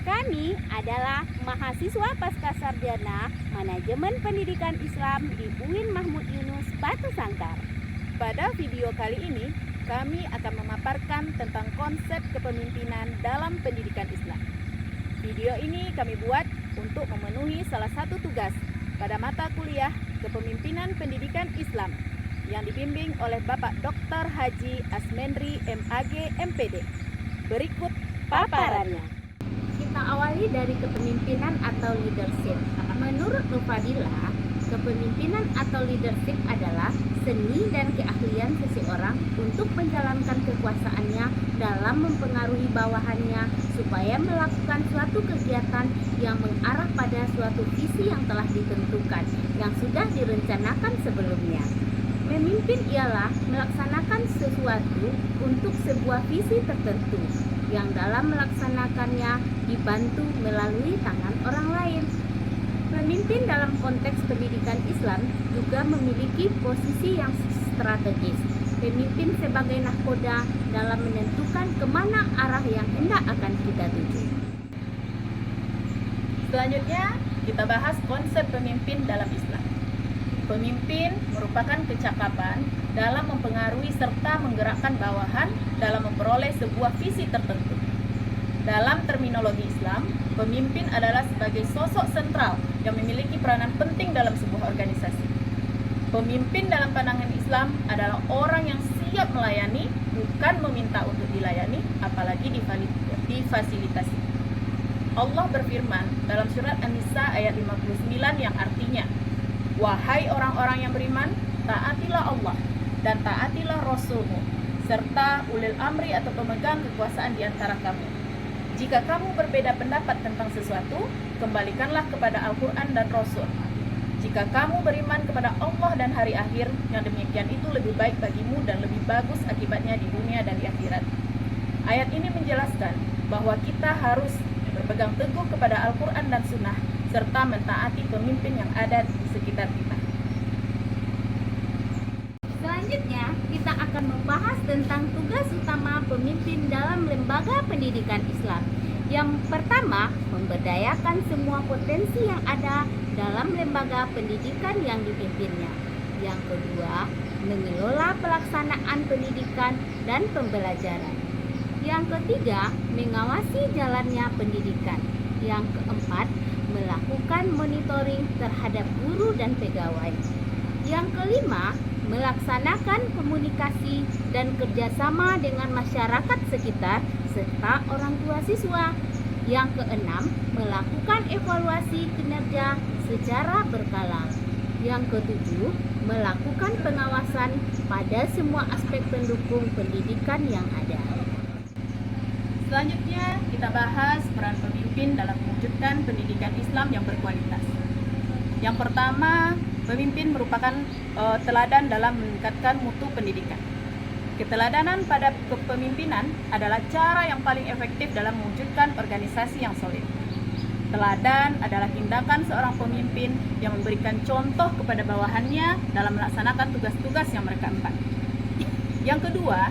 Kami adalah mahasiswa Pascasarjana Manajemen Pendidikan Islam di UIN Mahmud Yunus Batu Sangkar. Pada video kali ini, kami akan memaparkan tentang konsep kepemimpinan dalam pendidikan Islam. Video ini kami buat untuk memenuhi salah satu tugas pada mata kuliah Kepemimpinan Pendidikan Islam yang dibimbing oleh Bapak Dr. Haji Asmendri MAG MPD. Berikut paparannya. Kita awali dari kepemimpinan atau leadership. Menurut Nufadilah, kepemimpinan atau leadership adalah seni dan keahlian seseorang untuk menjalankan kekuasaannya dalam mempengaruhi bawahannya supaya melakukan suatu kegiatan yang mengarah pada suatu visi yang telah ditentukan, yang sudah direncanakan sebelumnya. Memimpin ialah melaksanakan sesuatu untuk sebuah visi tertentu, yang dalam melaksanakannya dibantu melalui tangan orang lain. Pemimpin dalam konteks pendidikan Islam juga memiliki posisi yang strategis. Pemimpin sebagai nahkoda dalam menentukan kemana arah yang hendak akan kita tuju. Selanjutnya, kita bahas konsep pemimpin dalam Islam. Pemimpin merupakan kecakapan dalam mempengaruhi serta menggerakkan bawahan dalam memperoleh sebuah visi tertentu. Dalam terminologi Islam, pemimpin adalah sebagai sosok sentral yang memiliki peranan penting dalam sebuah organisasi. Pemimpin dalam pandangan Islam adalah orang yang siap melayani, bukan meminta untuk dilayani, apalagi difasilitasi. Allah berfirman dalam surat An-Nisa ayat 59 yang artinya, "Wahai orang-orang yang beriman, taatilah Allah dan taatilah Rasul-Mu, serta ulil amri atau pemegang kekuasaan di antara kamu. Jika kamu berbeda pendapat tentang sesuatu, kembalikanlah kepada Al-Quran dan Rasul. Jika kamu beriman kepada Allah dan hari akhir, yang demikian itu lebih baik bagimu dan lebih bagus akibatnya di dunia dan di akhirat." Ayat ini menjelaskan bahwa kita harus berpegang teguh kepada Al-Quran dan Sunnah, serta mentaati pemimpin yang ada di sekitar kita. Selanjutnya, kita akan membahas tentang tugas utama pemimpin dalam lembaga pendidikan Islam. Yang pertama, memberdayakan semua potensi yang ada dalam lembaga pendidikan yang dipimpinnya. Yang kedua, mengelola pelaksanaan pendidikan dan pembelajaran. Yang ketiga, mengawasi jalannya pendidikan. Yang keempat, melakukan monitoring terhadap guru dan pegawai. Yang kelima, melaksanakan komunikasi dan kerjasama dengan masyarakat sekitar serta orang tua siswa. Yang keenam, melakukan evaluasi kinerja secara berkala. Yang ketujuh, melakukan pengawasan pada semua aspek pendukung pendidikan yang ada. Selanjutnya, kita bahas peran pemimpin dalam mewujudkan pendidikan Islam yang berkualitas. Yang pertama, pemimpin merupakan teladan dalam meningkatkan mutu pendidikan. Keteladanan pada kepemimpinan adalah cara yang paling efektif dalam mewujudkan organisasi yang solid. Teladan adalah tindakan seorang pemimpin yang memberikan contoh kepada bawahannya dalam melaksanakan tugas-tugas yang mereka emban. Yang kedua,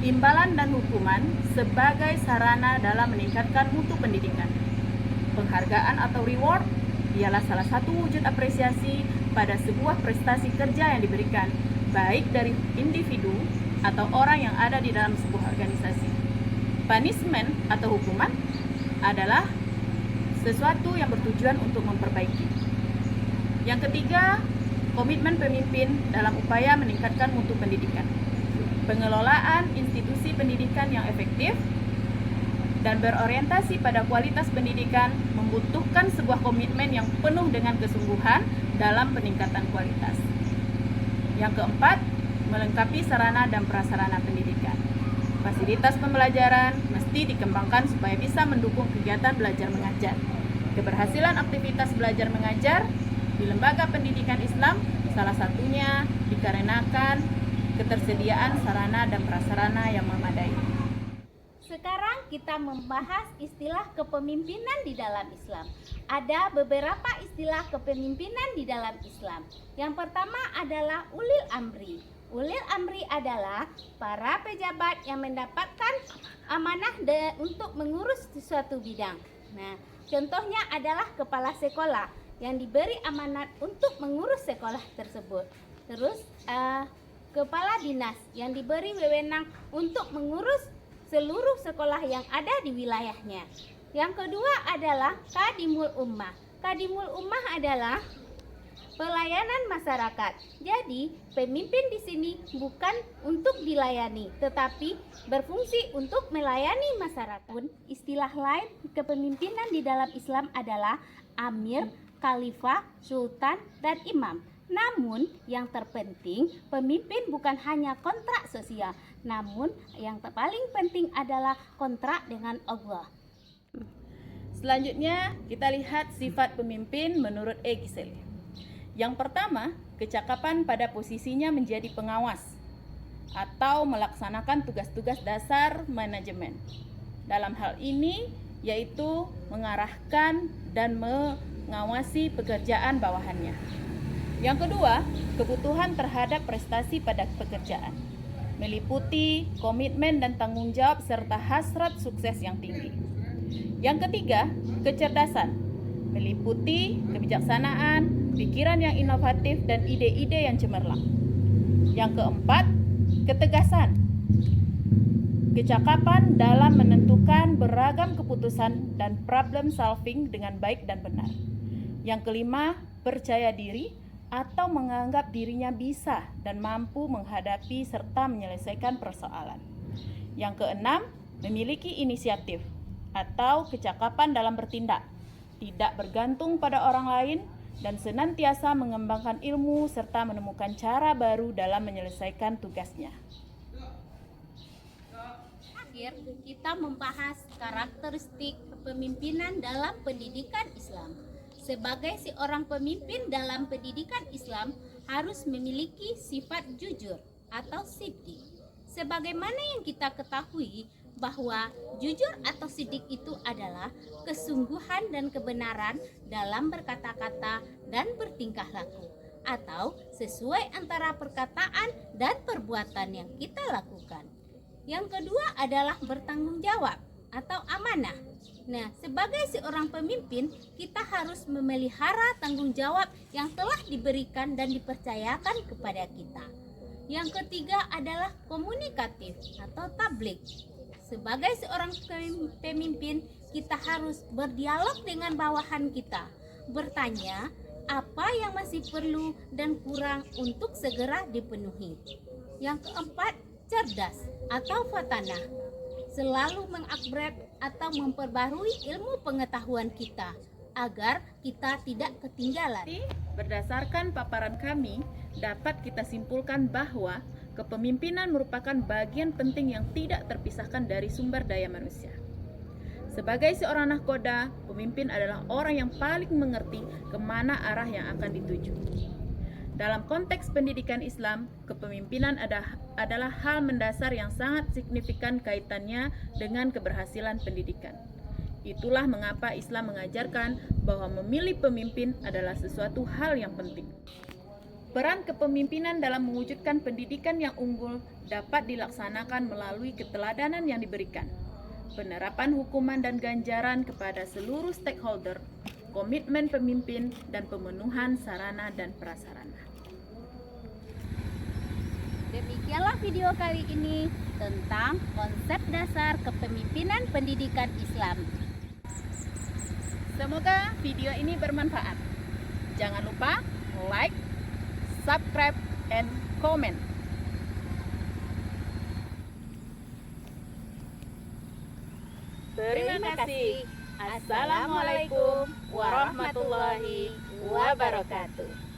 imbalan dan hukuman sebagai sarana dalam meningkatkan mutu pendidikan. Penghargaan atau reward ialah salah satu wujud apresiasi pada sebuah prestasi kerja yang diberikan, baik dari individu atau orang yang ada di dalam sebuah organisasi. Punishment atau hukuman adalah sesuatu yang bertujuan untuk memperbaiki. Yang ketiga, komitmen pemimpin dalam upaya meningkatkan mutu pendidikan. Pengelolaan institusi pendidikan yang efektif dan berorientasi pada kualitas pendidikan membutuhkan sebuah komitmen yang penuh dengan kesungguhan dalam peningkatan kualitas. Yang keempat, melengkapi sarana dan prasarana pendidikan. Fasilitas pembelajaran mesti dikembangkan supaya bisa mendukung kegiatan belajar mengajar. Keberhasilan aktivitas belajar mengajar di lembaga pendidikan Islam salah satunya dikarenakan ketersediaan sarana dan prasarana yang memadai. Sekarang kita membahas istilah kepemimpinan di dalam Islam. Ada beberapa istilah kepemimpinan di dalam Islam. Yang pertama adalah ulil amri. Ulil amri adalah para pejabat yang mendapatkan amanah untuk mengurus suatu bidang. Nah, contohnya adalah kepala sekolah yang diberi amanat untuk mengurus sekolah tersebut. Terus kepala dinas yang diberi wewenang untuk mengurus seluruh sekolah yang ada di wilayahnya. Yang kedua adalah Kadimul Ummah. Kadimul Ummah adalah pelayanan masyarakat. Jadi, pemimpin di sini bukan untuk dilayani, tetapi berfungsi untuk melayani masyarakat. Istilah lain kepemimpinan di dalam Islam adalah amir, khalifah, sultan, dan imam. Namun, yang terpenting, pemimpin bukan hanya kontrak sosial, namun yang paling penting adalah kontrak dengan Allah. Selanjutnya, kita lihat sifat pemimpin menurut E. Giselle. Yang pertama, kecakapan pada posisinya menjadi pengawas atau melaksanakan tugas-tugas dasar manajemen. Dalam hal ini, yaitu mengarahkan dan mengawasi pekerjaan bawahannya. Yang kedua, kebutuhan terhadap prestasi pada pekerjaan, meliputi komitmen dan tanggung jawab serta hasrat sukses yang tinggi. Yang ketiga, kecerdasan, meliputi kebijaksanaan, pikiran yang inovatif, dan ide-ide yang cemerlang. Yang keempat, ketegasan, kecakapan dalam menentukan beragam keputusan dan problem solving dengan baik dan benar. Yang kelima, percaya diri atau menganggap dirinya bisa dan mampu menghadapi serta menyelesaikan persoalan. Yang keenam, memiliki inisiatif atau kecakapan dalam bertindak, tidak bergantung pada orang lain, dan senantiasa mengembangkan ilmu serta menemukan cara baru dalam menyelesaikan tugasnya. Akhir, kita membahas karakteristik kepemimpinan dalam pendidikan Islam. Sebagai seorang pemimpin dalam pendidikan Islam harus memiliki sifat jujur atau siddiq. Sebagaimana yang kita ketahui bahwa jujur atau siddiq itu adalah kesungguhan dan kebenaran dalam berkata-kata dan bertingkah laku, atau sesuai antara perkataan dan perbuatan yang kita lakukan. Yang kedua adalah bertanggung jawab atau amanah. Nah, sebagai seorang pemimpin, kita harus memelihara tanggung jawab yang telah diberikan dan dipercayakan kepada kita. Yang ketiga adalah komunikatif atau tabligh. Sebagai seorang pemimpin, kita harus berdialog dengan bawahan kita, bertanya apa yang masih perlu dan kurang untuk segera dipenuhi. Yang keempat, cerdas atau fatanah, selalu mengupgrade atau memperbarui ilmu pengetahuan kita agar kita tidak ketinggalan. Berdasarkan paparan kami, dapat kita simpulkan bahwa kepemimpinan merupakan bagian penting yang tidak terpisahkan dari sumber daya manusia. Sebagai seorang nahkoda, pemimpin adalah orang yang paling mengerti kemana arah yang akan dituju. Dalam konteks pendidikan Islam, kepemimpinan adalah hal mendasar yang sangat signifikan kaitannya dengan keberhasilan pendidikan. Itulah mengapa Islam mengajarkan bahwa memilih pemimpin adalah sesuatu hal yang penting. Peran kepemimpinan dalam mewujudkan pendidikan yang unggul dapat dilaksanakan melalui keteladanan yang diberikan, penerapan hukuman dan ganjaran kepada seluruh stakeholder, komitmen pemimpin, dan pemenuhan sarana dan prasarana. Demikianlah video kali ini tentang konsep dasar kepemimpinan pendidikan Islam. Semoga video ini bermanfaat. Jangan lupa like, subscribe, and comment. Terima kasih. Assalamualaikum warahmatullahi wabarakatuh.